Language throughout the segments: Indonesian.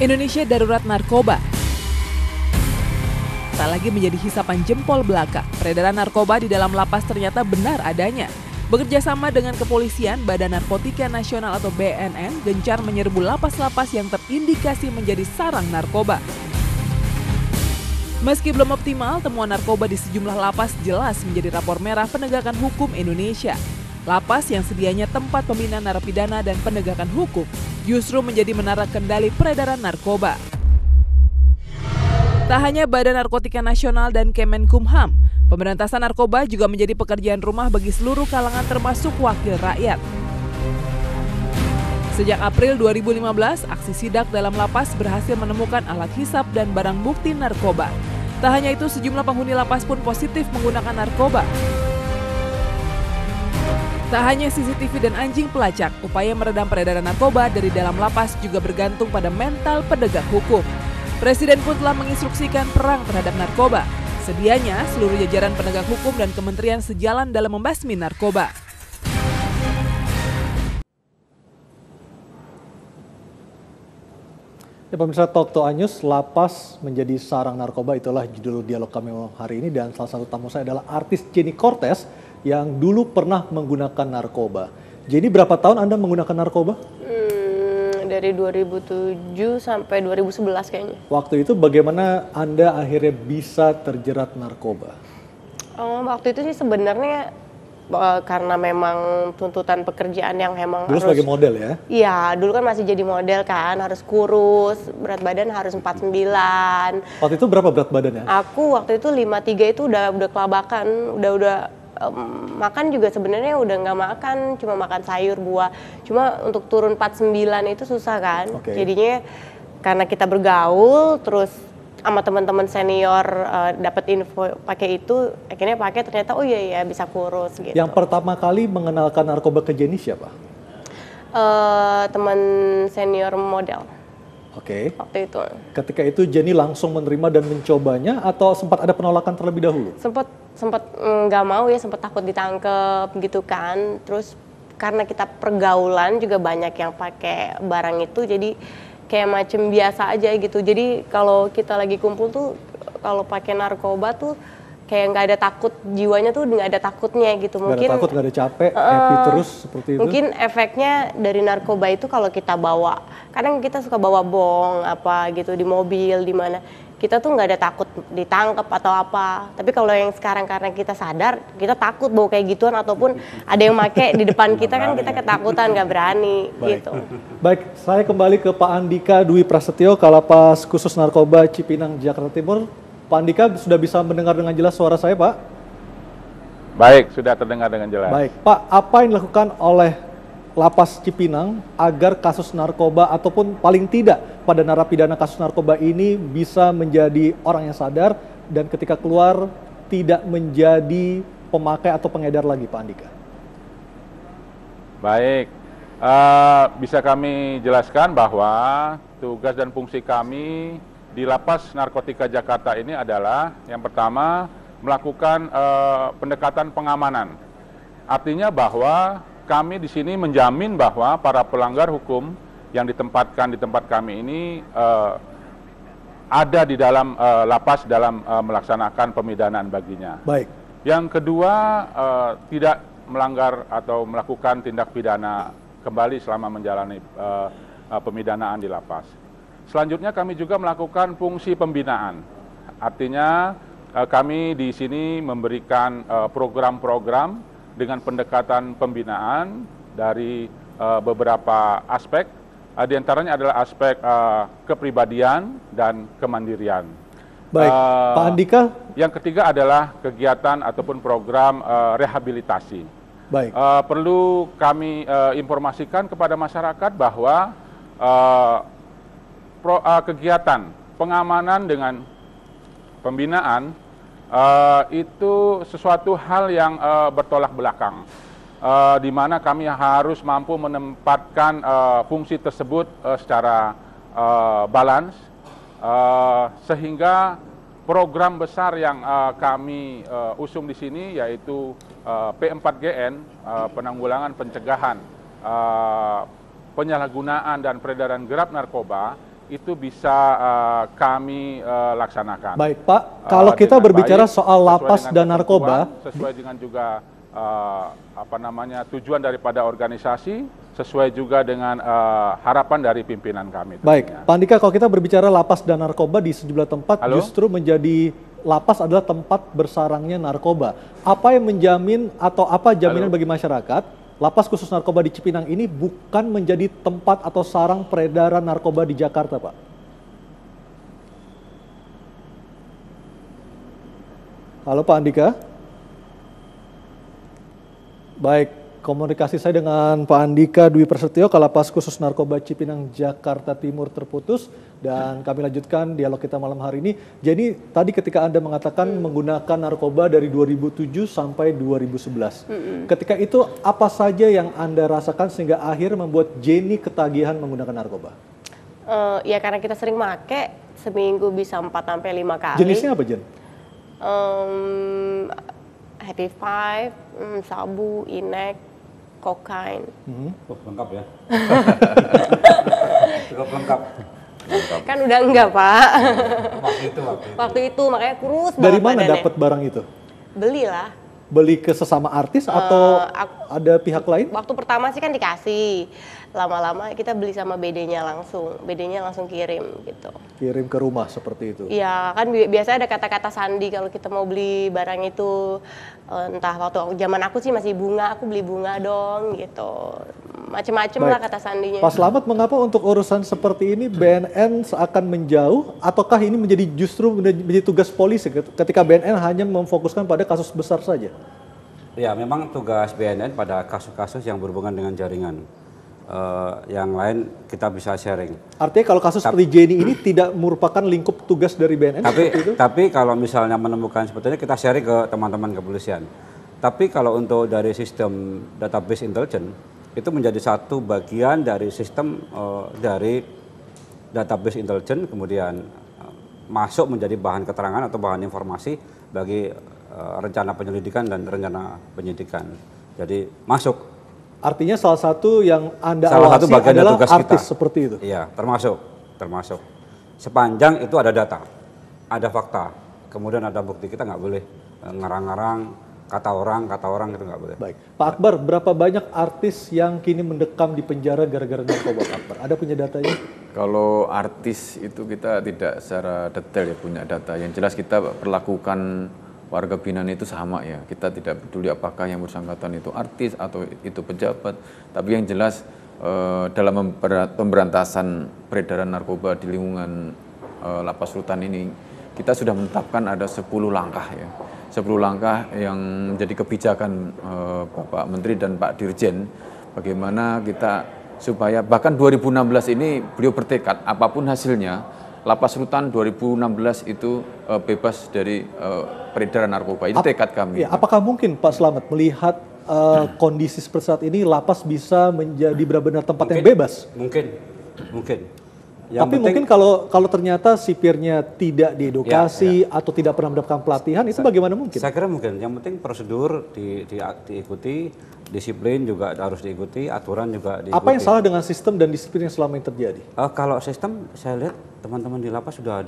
Indonesia darurat narkoba. Tak lagi menjadi hisapan jempol belaka, peredaran narkoba di dalam lapas ternyata benar adanya. Bekerja sama dengan kepolisian, Badan Narkotika Nasional atau BNN gencar menyerbu lapas-lapas yang terindikasi menjadi sarang narkoba. Meski belum optimal, temuan narkoba di sejumlah lapas jelas menjadi rapor merah penegakan hukum Indonesia. Lapas yang sedianya tempat pembinaan narapidana dan penegakan hukum justru menjadi menara kendali peredaran narkoba. Tak hanya Badan Narkotika Nasional dan Kemenkumham, pemberantasan narkoba juga menjadi pekerjaan rumah bagi seluruh kalangan termasuk wakil rakyat. Sejak April 2015, aksi sidak dalam lapas berhasil menemukan alat hisap dan barang bukti narkoba. Tak hanya itu, sejumlah penghuni lapas pun positif menggunakan narkoba. Tak hanya CCTV dan anjing pelacak, upaya meredam peredaran narkoba dari dalam lapas juga bergantung pada mental penegak hukum. Presiden pun telah menginstruksikan perang terhadap narkoba. Sedianya, seluruh jajaran penegak hukum dan kementerian sejalan dalam membasmi narkoba. Ya, pemirsa Talk to Anyus, lapas menjadi sarang narkoba, itulah judul dialog kami hari ini. Dan salah satu tamu saya adalah artis Jenny Cortez yang dulu pernah menggunakan narkoba. Jenny, berapa tahun Anda menggunakan narkoba? Dari 2007 sampai 2011 kayaknya. Waktu itu bagaimana Anda akhirnya bisa terjerat narkoba? Waktu itu sih sebenarnya karena memang tuntutan pekerjaan yang emang dulu harus... sebagai model ya? Iya, dulu kan masih jadi model kan, harus kurus, berat badan harus 49. Waktu itu berapa berat badannya? Aku waktu itu 53 itu udah kelabakan, udah makan juga sebenarnya udah nggak makan, cuma makan sayur, buah. Cuma untuk turun 49 itu susah kan. Okay. Jadinya karena kita bergaul terus sama teman-teman senior dapat info pakai itu, akhirnya pakai, ternyata oh iya bisa kurus gitu. Yang pertama kali mengenalkan narkoba ke Jenny siapa? Teman senior model. Oke. Waktu itu. Ketika itu Jenny langsung menerima dan mencobanya atau sempat ada penolakan terlebih dahulu? Sempat nggak mau ya, sempat takut ditangkep gitu kan. Terus karena kita pergaulan juga banyak yang pakai barang itu, jadi kayak macam biasa aja gitu. Jadi kalau kita lagi kumpul tuh, kalau pakai narkoba tuh kayak nggak ada takut, jiwanya tuh nggak ada takutnya gitu. Mungkin nggak ada takut, nggak ada capek, happy terus seperti itu. Mungkin efeknya dari narkoba itu kalau kita bawa, kadang kita suka bawa bong apa gitu di mobil, di mana kita tuh nggak ada takut ditangkap atau apa. Tapi kalau yang sekarang karena kita sadar, kita takut bawa kayak gituan, ataupun ada yang make di depan kita kan kita ketakutan, nggak berani. Baik. Gitu. Baik, saya kembali ke Pak Andika Dwi Prasetyo, Kalapas Khusus Narkoba Cipinang, Jakarta Timur. Pak Andika, sudah bisa mendengar dengan jelas suara saya, Pak? Baik, sudah terdengar dengan jelas. Baik, Pak, apa yang dilakukan oleh Lapas Cipinang agar kasus narkoba ataupun paling tidak pada narapidana kasus narkoba ini bisa menjadi orang yang sadar dan ketika keluar tidak menjadi pemakai atau pengedar lagi, Pak Andika? Baik, bisa kami jelaskan bahwa tugas dan fungsi kami di Lapas Narkotika Jakarta ini adalah yang pertama melakukan pendekatan pengamanan. Artinya bahwa kami di sini menjamin bahwa para pelanggar hukum yang ditempatkan di tempat kami ini ada di dalam lapas dalam melaksanakan pemidanaan baginya. Baik. Yang kedua, tidak melanggar atau melakukan tindak pidana kembali selama menjalani pemidanaan di lapas. Selanjutnya kami juga melakukan fungsi pembinaan. Artinya kami di sini memberikan program-program dengan pendekatan pembinaan dari beberapa aspek. Di antaranya adalah aspek kepribadian dan kemandirian. Baik, Pak Andika. Yang ketiga adalah kegiatan ataupun program rehabilitasi. Baik. Perlu kami informasikan kepada masyarakat bahwa kegiatan pengamanan dengan pembinaan itu sesuatu hal yang bertolak belakang, di mana kami harus mampu menempatkan fungsi tersebut secara balance, sehingga program besar yang kami usung di sini yaitu P4GN, penanggulangan pencegahan penyalahgunaan dan peredaran gelap narkoba, itu bisa kami laksanakan. Baik Pak, kalau kita dengan berbicara baik, soal sesuai lapas dengan dan narkoba, ketentuan, sesuai dengan juga tujuan daripada organisasi, sesuai juga dengan harapan dari pimpinan kami. baik, tentunya. Pak Andika, kalau kita berbicara lapas dan narkoba di sejumlah tempat Halo? justru menjadi lapas adalah tempat bersarangnya narkoba. Apa yang menjamin atau apa jaminan bagi masyarakat lapas khusus narkoba di Cipinang ini bukan menjadi tempat atau sarang peredaran narkoba di Jakarta, Pak? Halo Pak Andika. Baik, komunikasi saya dengan Pak Andika Dwi Prasetyo, Kalapas Khusus Narkoba Cipinang, Jakarta Timur terputus. Dan kami lanjutkan dialog kita malam hari ini. Jadi tadi ketika Anda mengatakan menggunakan narkoba dari 2007 sampai 2011. Ketika itu apa saja yang Anda rasakan sehingga akhir membuat Jenny ketagihan menggunakan narkoba? Ya karena kita sering make, seminggu bisa 4-5 kali. Jenisnya apa, Jen? Happy Five, sabu, inek, kokain. Lengkap ya. Cukup lengkap. Kan udah enggak, Pak. Waktu itu. Makanya kurus Dari banget mana badannya. dapat barang itu? Belilah. Beli ke sesama artis atau ada pihak lain? Waktu pertama sih kan dikasih. Lama-lama kita beli sama BD-nya langsung. BD-nya langsung kirim gitu. Kirim ke rumah seperti itu. Iya, kan biasanya ada kata-kata sandi kalau kita mau beli barang itu. Entah waktu zaman aku sih masih bunga, aku beli bunga dong gitu. Macem-macem lah kata sandinya. Pak Slamet, mengapa untuk urusan seperti ini BNN seakan menjauh ataukah ini menjadi justru menjadi tugas polisi ketika BNN hanya memfokuskan pada kasus besar saja? Ya, memang tugas BNN pada kasus-kasus yang berhubungan dengan jaringan. Yang lain kita bisa sharing. Artinya kalau kasus seperti Jenny ini tidak merupakan lingkup tugas dari BNN seperti itu? Tapi kalau misalnya menemukan seperti ini kita sharing ke teman-teman kepolisian. Tapi kalau untuk dari sistem database intelijen itu menjadi satu bagian dari sistem dari database intelijen, kemudian masuk menjadi bahan keterangan atau bahan informasi bagi rencana penyelidikan dan rencana penyidikan. Jadi masuk. Artinya salah satu yang Anda Salah satu awasi bagian dari adalah tugas artis kita. seperti itu? Iya, termasuk. Sepanjang itu ada data, ada fakta, kemudian ada bukti, kita nggak boleh ngarang-ngarang kata orang itu nggak boleh. Baik, Pak Akbar, berapa banyak artis yang kini mendekam di penjara gara-gara narkoba, Pak Akbar? Ada punya datanya? Kalau artis itu kita tidak secara detail ya punya data. Yang jelas kita perlakukan warga binaan itu sama ya. Kita tidak peduli apakah yang bersangkutan itu artis atau itu pejabat. Tapi yang jelas dalam pemberantasan peredaran narkoba di lingkungan Lapas Rutan ini, kita sudah menetapkan ada 10 langkah ya. 10 langkah yang menjadi kebijakan Bapak Menteri dan Pak Dirjen. Bagaimana kita supaya bahkan 2016 ini beliau bertekad apapun hasilnya, Lapas Rutan 2016 itu bebas dari peredaran narkoba. Itu tekad kami. Ya, apakah mungkin Pak Slamet melihat kondisi seperti saat ini lapas bisa menjadi benar-benar tempat yang bebas? Mungkin. Tapi mungkin kalau ternyata sipirnya tidak diedukasi atau tidak pernah mendapatkan pelatihan, itu bagaimana mungkin? Saya kira mungkin. Yang penting prosedur diikuti, disiplin juga harus diikuti, aturan juga diikuti. Apa yang salah dengan sistem dan disiplin yang selama ini terjadi? Kalau sistem, saya lihat teman-teman di lapas sudah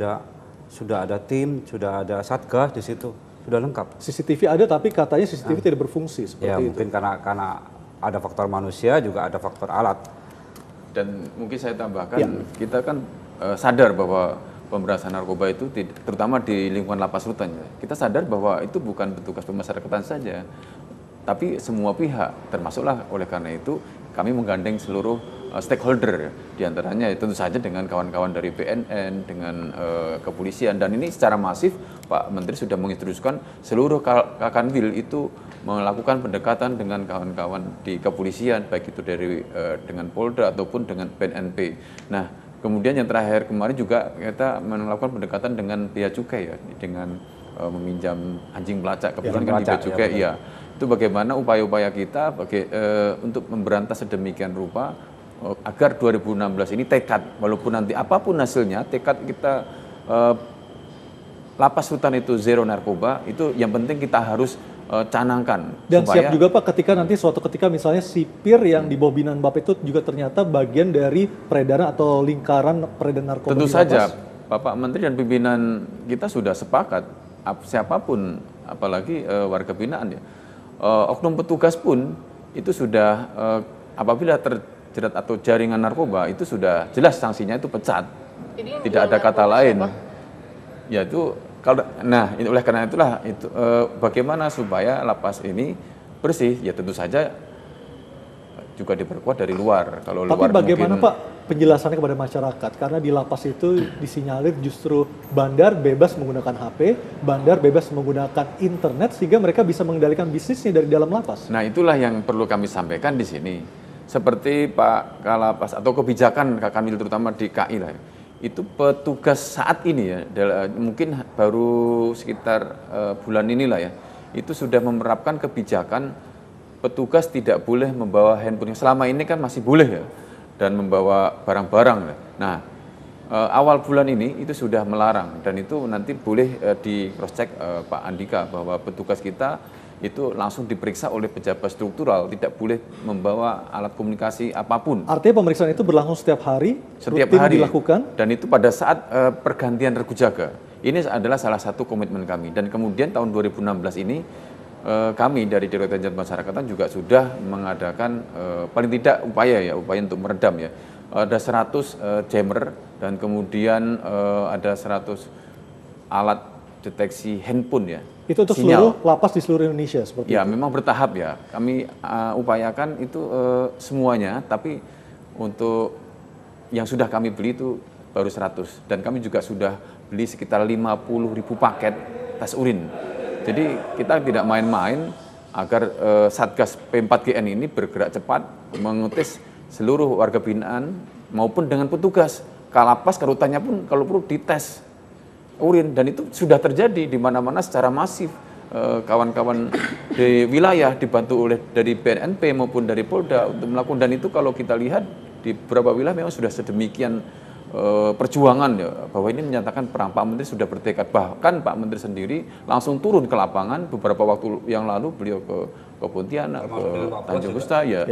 ada tim, sudah ada satgas di situ, sudah lengkap. CCTV ada, tapi katanya CCTV tidak berfungsi seperti Ya itu. mungkin karena ada faktor manusia, juga ada faktor alat. Dan mungkin saya tambahkan, kita kan sadar bahwa pemberantasan narkoba itu terutama di lingkungan Lapas Rutan ya. Kita sadar bahwa itu bukan petugas pemasyarakatan saja, tapi semua pihak, termasuklah oleh karena itu kami menggandeng seluruh stakeholder, diantaranya tentu saja dengan kawan-kawan dari BNN, dengan kepolisian, dan ini secara masif Pak Menteri sudah menginstruksikan seluruh Kakanwil itu melakukan pendekatan dengan kawan-kawan di kepolisian, baik itu dari dengan Polda ataupun dengan BNNP. Nah, kemudian yang terakhir kemarin juga kita melakukan pendekatan dengan Bea Cukai ya, dengan meminjam anjing pelacak, kebetulan kan di Bea Cukai, ya. Itu bagaimana upaya-upaya kita untuk memberantas sedemikian rupa agar 2016 ini tekad, walaupun nanti apapun hasilnya, tekad kita Lapas Rutan itu zero narkoba, itu yang penting kita harus canangkan. Dan supaya, siap juga Pak ketika nanti suatu ketika misalnya sipir yang di bawah binaan Bapak itu juga ternyata bagian dari peredaran atau lingkaran peredaran narkoba. tentu di saja lapas. Bapak Menteri dan pimpinan kita sudah sepakat, siapapun, apalagi warga binaan ya, oknum petugas pun itu sudah apabila terjerat atau jaringan narkoba itu sudah jelas sanksinya itu pecat, tidak ada kata lain. Yaitu kalau, nah oleh karena itulah itu bagaimana supaya lapas ini bersih, ya tentu saja juga diperkuat dari luar. Kalau Tapi luar bagaimana mungkin, Pak penjelasannya kepada masyarakat? Karena di lapas itu disinyalir justru bandar bebas menggunakan HP, bandar bebas menggunakan internet sehingga mereka bisa mengendalikan bisnisnya dari dalam lapas. Nah itulah yang perlu kami sampaikan di sini. Seperti Pak Kalapas atau kebijakan kami terutama di KI lah. Itu petugas saat ini ya, mungkin baru sekitar bulan inilah ya, itu sudah menerapkan kebijakan petugas tidak boleh membawa handphone. Selama ini kan masih boleh ya, dan membawa barang-barang. Nah, awal bulan ini itu sudah melarang dan itu nanti boleh di cross check Pak Andika bahwa petugas kita itu langsung diperiksa oleh pejabat struktural, tidak boleh membawa alat komunikasi apapun. Artinya pemeriksaan itu berlangsung setiap hari, Setiap rutin hari dilakukan. dan itu pada saat pergantian regu jaga. Ini adalah salah satu komitmen kami dan kemudian tahun 2016 ini kami dari Direktorat Jenderal Pemasyarakatan juga sudah mengadakan paling tidak upaya untuk meredam ya. Ada 100 jammer dan kemudian ada 100 alat deteksi handphone ya. Itu untuk sinyal. seluruh lapas di seluruh Indonesia seperti Ya, itu. memang bertahap ya. Kami upayakan itu semuanya, tapi untuk yang sudah kami beli itu baru 100 dan kami juga sudah beli sekitar 50.000 paket tes urin. Jadi kita tidak main-main agar Satgas P4GN ini bergerak cepat mengutis seluruh warga binaan maupun dengan petugas. Kalapas, kerutannya pun kalau perlu dites urin dan itu sudah terjadi di mana-mana secara masif. Kawan-kawan di wilayah dibantu oleh dari BNNP maupun dari Polda untuk melakukan, dan itu kalau kita lihat di beberapa wilayah memang sudah sedemikian perjuangan ya, bahwa ini menyatakan perang. Pak Menteri sudah bertekad, bahkan Pak Menteri sendiri langsung turun ke lapangan beberapa waktu yang lalu, beliau ke Pontianak, ke Tanjung Gusta ya,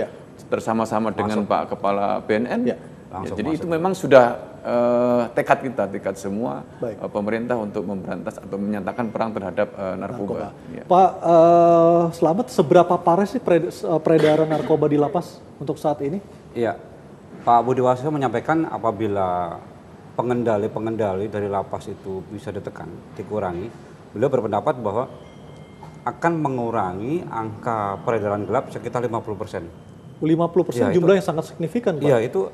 bersama-sama dengan Pak Kepala BNN. Ya, jadi itu memang sudah tekad kita, tekad semua pemerintah untuk memberantas atau menyatakan perang terhadap narkoba. Ya. Pak Slamet, seberapa parah sih peredaran narkoba di lapas untuk saat ini? Iya, Pak Budi Waseso menyampaikan apabila pengendali dari lapas itu bisa ditekan, dikurangi, beliau berpendapat bahwa akan mengurangi angka peredaran gelap sekitar 50%. 50% Ya, jumlah yang sangat signifikan, Pak. Iya, itu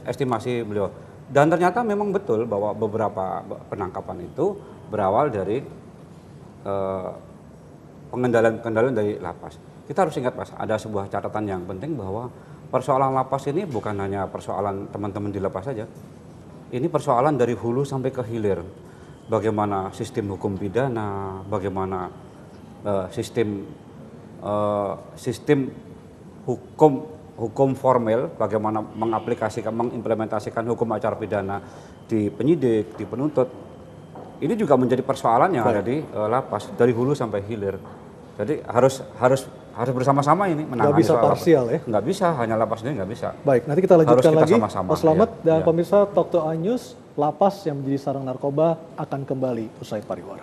estimasi beliau. Dan ternyata memang betul bahwa beberapa penangkapan itu berawal dari pengendalian dari lapas. Kita harus ingat, Mas, ada sebuah catatan yang penting bahwa persoalan lapas ini bukan hanya persoalan teman-teman di lapas saja. Ini persoalan dari hulu sampai ke hilir. Bagaimana sistem hukum pidana, bagaimana sistem hukum formel, bagaimana mengimplementasikan hukum acara pidana di penyidik, di penuntut. Ini juga menjadi persoalan yang ada di lapas dari hulu sampai hilir. Jadi harus bersama-sama ini menangani. Nggak bisa parsial ya? Nggak bisa, hanya lapas ini nggak bisa. Baik, nanti kita lanjutkan lagi. Sama-sama, Pak Slamet dan ya. pemirsa Talk to News, lapas yang menjadi sarang narkoba akan kembali usai pariwara.